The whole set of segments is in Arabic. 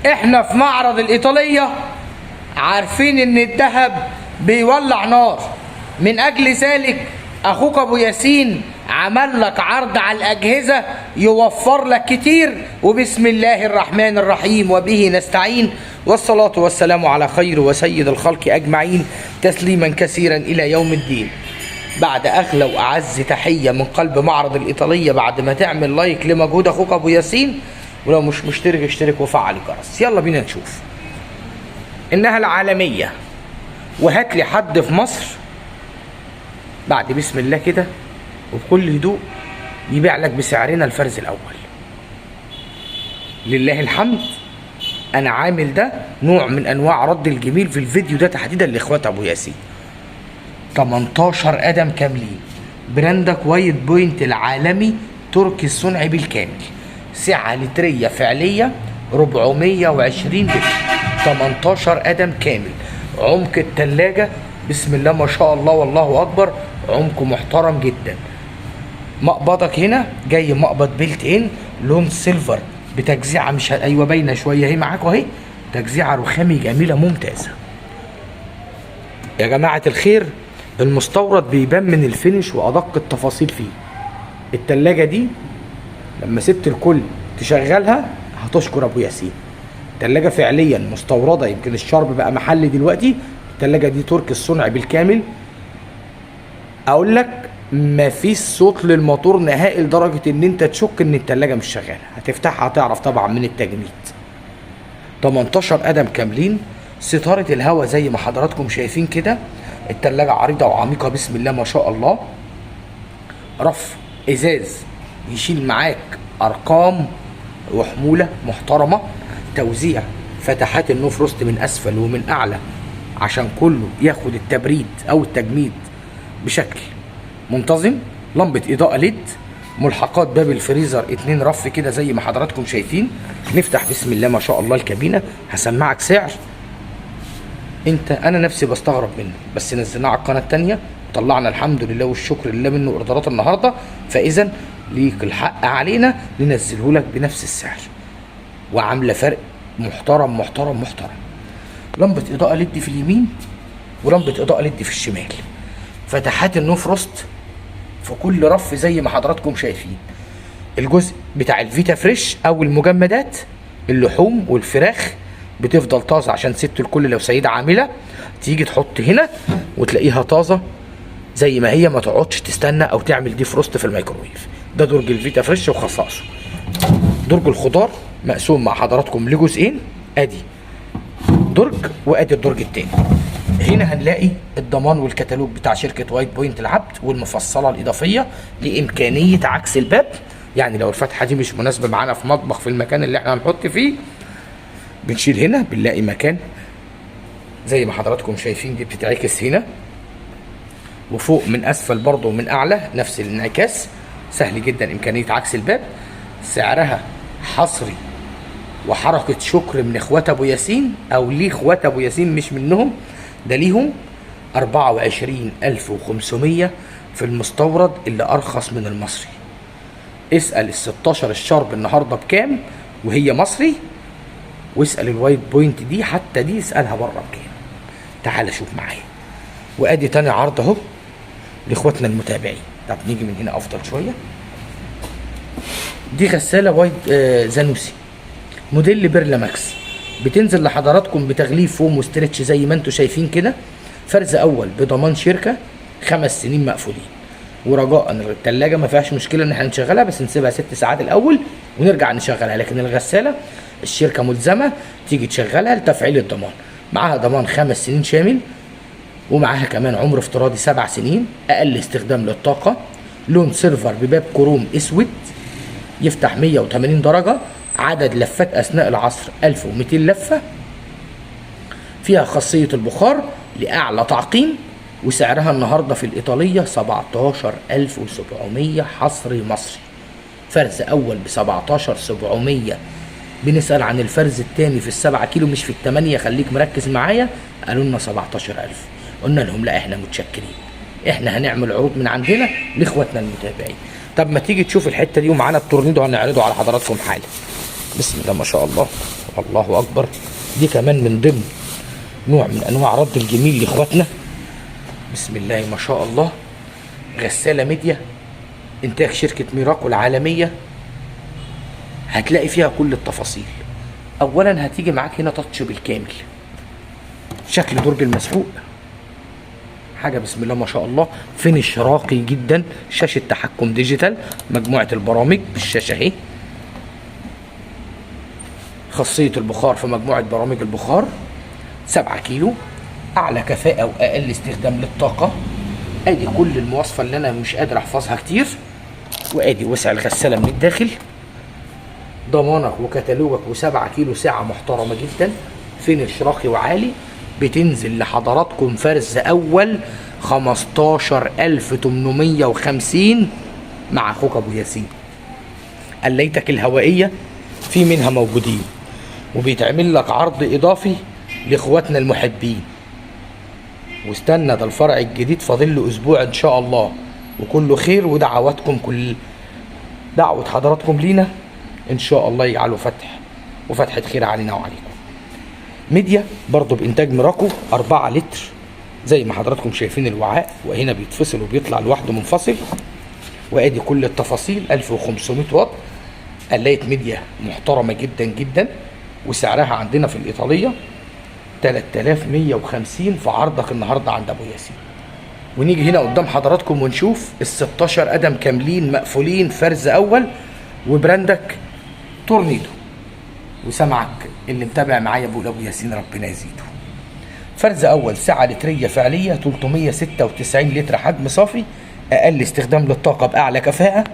احنا في معرض الإيطالية عارفين ان الذهب بيولع نار. من اجل ذلك اخوك ابو ياسين عمل لك عرض على الاجهزة يوفر لك كتير. وبسم الله الرحمن الرحيم وبه نستعين، والصلاة والسلام على خير وسيد الخلق اجمعين، تسليما كثيرا الى يوم الدين. بعد اغلى واعز تحية من قلب معرض الإيطالية، بعد ما تعمل لايك لمجهود اخوك ابو ياسين، ولو مش مشترك اشترك وفعل الجرس. يلا بينا نشوف انها العالمية. وهات لي حد في مصر بعد بسم الله كده وبكل هدوء يبيع لك بسعرنا الفرز الاول. لله الحمد. انا عامل ده نوع من انواع رد الجميل في الفيديو ده تحديدا لاخوات ابو ياسين. 18 قدم كاملين، براندك وايت بوينت العالمي تركي الصنع بالكامل، سعة لترية فعلية 420 لتر، 18 قدم كامل. عمق التلاجة بسم الله ما شاء الله والله اكبر، عمقه محترم جدا. مقبضك هنا جاي مقبض بيلت ان لون سيلفر بتجزيعه مش ايوه باينه شويه اهي معاكم اهي، تجزيعه رخامي جميله ممتازه. يا جماعه الخير، المستورد بيبان من الفينش وادق التفاصيل فيه. التلاجه دي لما سبت الكل تشغلها هتشكر ابو ياسين. التلاجه فعليا مستورده، يمكن الشرب بقى محلي دلوقتي. التلاجه دي تركي الصنع بالكامل. اقول لك مفيش صوت للموتور نهائي لدرجه ان انت تشك ان التلاجه مش شغاله، هتفتحها هتعرف طبعا من التجميد. 18 قدم كاملين، ستاره الهواء زي ما حضراتكم شايفين كده. التلاجه عريضه وعميقه بسم الله ما شاء الله. رف ازاز يشيل معاك ارقام وحموله محترمه. توزيع فتحات النو فروست من اسفل ومن اعلى عشان كله ياخد التبريد او التجميد بشكل منتظم. لمبه اضاءه ليد، ملحقات باب الفريزر 2 رف كده زي ما حضراتكم شايفين. نفتح بسم الله ما شاء الله الكابينه، هسمعك سعر انا نفسي بستغرب منه، بس نزلناه على القناه الثانيه وطلعنا الحمد لله والشكر لله منه اوردرات النهارده، فاذا ليك الحق علينا ننزله لك بنفس السعر، وعامله فرق محترم محترم محترم. لمبه اضاءه ليد في اليمين ولمبه اضاءه ليد في الشمال. فتحات النو فروست في كل رف زي ما حضراتكم شايفين. الجزء بتاع الفيتا فريش او المجمدات، اللحوم والفراخ بتفضل طازه عشان ست الكل لو سيده عامله تيجي تحط هنا وتلاقيها طازه زي ما هي، ما تقعدش تستنى او تعمل دي فروست في الميكروويف. ده درج الفيتا فريش وخصائصه. درج الخضار مقسوم مع حضراتكم لجزئين، ادي درج وادي الدرج التاني. هنا هنلاقي الضمان والكتالوج بتاع شركه وايت بوينت العبد والمفصله الاضافيه لامكانيه عكس الباب. يعني لو الفتحه دي مش مناسبه معانا في مطبخ في المكان اللي احنا هنحط فيه، بنشيل هنا بنلاقي مكان زي ما حضراتكم شايفين. دي بتتعكس هنا وفوق من اسفل برضه ومن اعلى نفس الانعكاس. سهل جدا امكانيه عكس الباب. سعرها حصري وحركه شكر من اخوات ابو ياسين، او ليه اخوات ابو ياسين مش منهم، ده ليهم 24500 في المستورد اللي ارخص من المصري. اسال ال 16 الشرب النهارده بكام وهي مصري، واسال الوايت بوينت دي حتى دي اسالها بره بكام. تعال شوف معايا. وادي تاني عرض اهو لاخواتنا المتابعين. طب نيجي من هنا افضل شويه. دي غساله وايت زانوسي موديل بيرلا ماكس، بتنزل لحضراتكم بتغليف فوم وستريتش زي ما انتم شايفين كده. فرز اول بضمان شركه 5 سنين مقفولين. ورجاء الثلاجه ما فيهاش مشكله ان احنا نشغلها، بس نسيبها 6 ساعات الاول ونرجع نشغلها. لكن الغساله الشركه ملزمه تيجي تشغلها لتفعيل الضمان. معاها ضمان 5 سنين شامل، ومعاها كمان عمر افتراضي 7 سنين، اقل استخدام للطاقه. لون سيلفر بباب كروم اسود، يفتح 180 درجه، عدد لفات اثناء العصر 1200 لفه. فيها خاصيه البخار لاعلى تعقيم. وسعرها النهارده في الايطاليه 17700 حصري مصري. فرز اول ب 17700. بنسال عن الفرز الثاني في ال7 كيلو مش في ال8، خليك مركز معايا. قالوا لنا 17000. قلنا لهم لا احنا متشكرين، احنا هنعمل عروض من عندنا لاخواتنا المتابعين. طب ما تيجي تشوف الحته دي، ومعانا التورنيدو هنعرضه على حضراتكم حالا. بسم الله ما شاء الله، الله اكبر. دي كمان من ضمن نوع من انواع رد الجميل لاخواتنا. بسم الله ما شاء الله. غسالة ميديا انتاج شركة ميراكو العالمية. هتلاقي فيها كل التفاصيل. اولا هتيجي معاك هنا تاتش بالكامل، شكل درج المسحوق حاجة بسم الله ما شاء الله. فينش راقي جدا، شاشة تحكم ديجيتال، مجموعة البرامج بالشاشة اهي، خاصية البخار في مجموعة برامج البخار، 7 كيلو، اعلى كفاءة واقل استخدام للطاقة. ادي كل المواصفة اللي انا مش قادر احفظها كتير. وادي وسع الغسالة من الداخل، ضمانك وكتالوجك، و7 كيلو ساعة محترمة جدا، فينش راقي وعالي. بتنزل لحضراتكم فرز اول 15850 مع اخوك ابو ياسين. قليتك الهوائية في منها موجودين، وبيتعمل لك عرض اضافي لاخواتنا المحبين. واستنى، ده الفرع الجديد فاضل له اسبوع ان شاء الله، وكله خير. ودعواتكم، كل دعوة حضراتكم لينا ان شاء الله يجعله فتحة خير علينا وعليكم. ميديا برضو بانتاج ميراكو، 4 لتر زي ما حضراتكم شايفين الوعاء، وهنا بيتفصل وبيطلع لوحده منفصل. وادي كل التفاصيل. 1500 واط، قلاية ميديا محترمة جدا جدا، وسعرها عندنا في الإيطالية 3150 في عرضك النهارده عند ابو ياسين. ونيجي هنا قدام حضراتكم ونشوف ال 16 قدم كاملين مقفولين فرز اول، وبراندك تورنيدو. وسمعك اللي متابع معايا بقول ابو ياسين ربنا يزيده. فرز اول، سعه لتريه فعليه 396 لتر حجم صافي، اقل استخدام للطاقه باعلى كفاءه،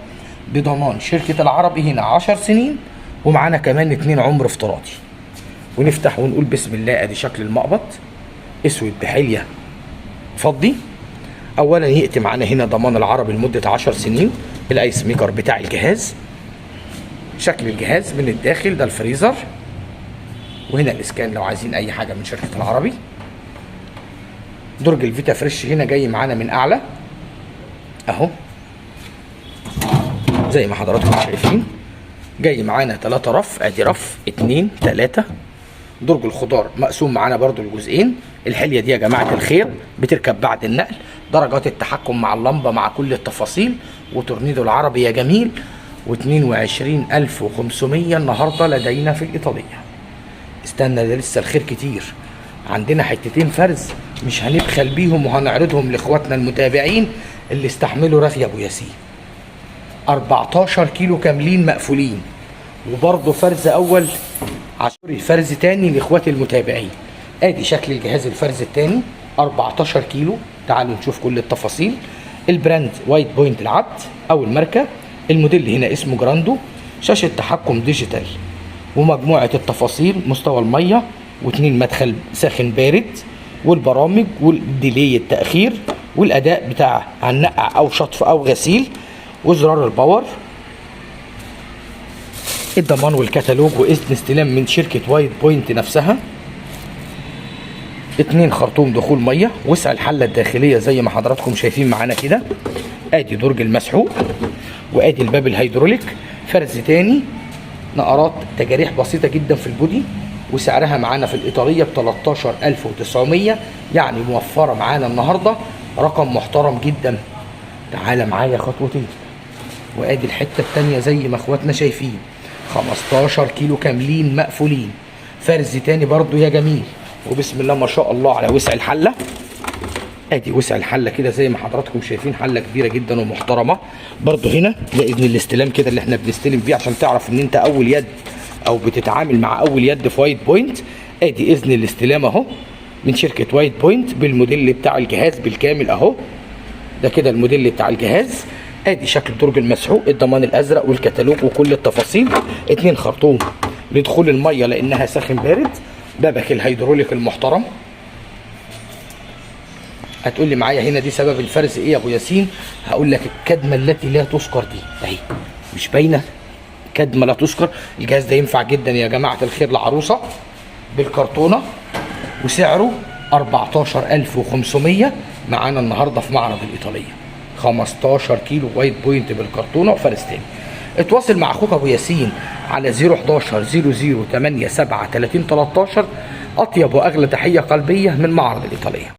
بضمان شركه العربي هنا 10 سنين، ومعانا كمان 2 عمر افتراضي. ونفتح ونقول بسم الله. ادي شكل المقبض، اسود بحليه فضي. اولا ياتي معانا هنا ضمان العربي لمده 10 سنين، الايس ميكر بتاع الجهاز، شكل الجهاز من الداخل، ده الفريزر، وهنا الاسكان لو عايزين اي حاجه من شركه العربي. درج الفيتا فريش هنا جاي معانا من اعلى اهو، زي ما حضراتكم شايفين. جاي معانا 3 رف، ادي رف 2 3. درج الخضار مقسوم معانا برضو الجزئين. الحليه دي يا جماعه الخير بتركب بعد النقل. درجات التحكم مع اللمبه مع كل التفاصيل. وتورنيدو العربي يا جميل. و22500 النهارده لدينا في الايطاليه. استنى، ده لسه الخير كتير. عندنا حتتين فرز مش هنبخل بيهم، وهنعرضهم لاخواتنا المتابعين اللي استحملوا رغي ابو ياسين. 14 كيلو كاملين مقفولين، وبرضه فرز اول، فرز تاني لاخواتي المتابعين. ادي شكل الجهاز الفرز التاني 14 كيلو. تعالوا نشوف كل التفاصيل. البراند وايت بوينت العبد او الماركه. الموديل هنا اسمه جراندو. شاشه تحكم ديجيتال، ومجموعه التفاصيل، مستوى الميه، و2 مدخل ساخن بارد، والبرامج، والديلي التاخير، والاداء بتاع هننقع او شطف او غسيل، وزرار الباور، الضمان والكتالوج واذن استلام من شركه وايت بوينت نفسها. 2 خرطوم دخول ميه. وسع الحله الداخليه زي ما حضراتكم شايفين معانا كده. ادي درج المسحوق، وادي الباب الهيدروليك. فرز تاني، نقرات تجاريح بسيطه جدا في البودي، وسعرها معانا في الايطاليه ب 13900، يعني موفره معانا النهارده، رقم محترم جدا. تعالى معايا خطوتين. وادي الحته الثانيه زي ما اخواتنا شايفين، 15 كيلو كاملين مقفولين. فرز تاني برضو يا جميل. وبسم الله ما شاء الله على وسع الحله. ادي وسع الحله كده زي ما حضراتكم شايفين، حله كبيره جدا ومحترمه. برضو هنا ده اذن الاستلام كده اللي احنا بنستلم بيه، عشان تعرف ان انت اول يد او بتتعامل مع اول يد في وايت بوينت. ادي اذن الاستلام اهو من شركه وايت بوينت بالموديل بتاع الجهاز بالكامل اهو. ده كده الموديل بتاع الجهاز. ادي شكل درج المسحوق، الضمان الازرق والكتالوج وكل التفاصيل. 2 خرطوم لدخول الميه لانها ساخن بارد. بابك الهيدروليك المحترم. هتقول لي معايا هنا دي سبب الفرز ايه يا ابو ياسين؟ هقول لك الكدمه التي لا تذكر دي اهي، مش باينه؟ كدمه لا تذكر. الجهاز ده ينفع جدا يا جماعه الخير لعروسه بالكرتونه، وسعره 14500 معانا النهارده في معرض الايطاليه. 15 كيلو وايت بوينت بالكرتونه وفرز تاني. اتواصل مع اخوك ابو ياسين على 011 00 87 30 13. اطيب واغلى تحيه قلبيه من معرض الايطاليه.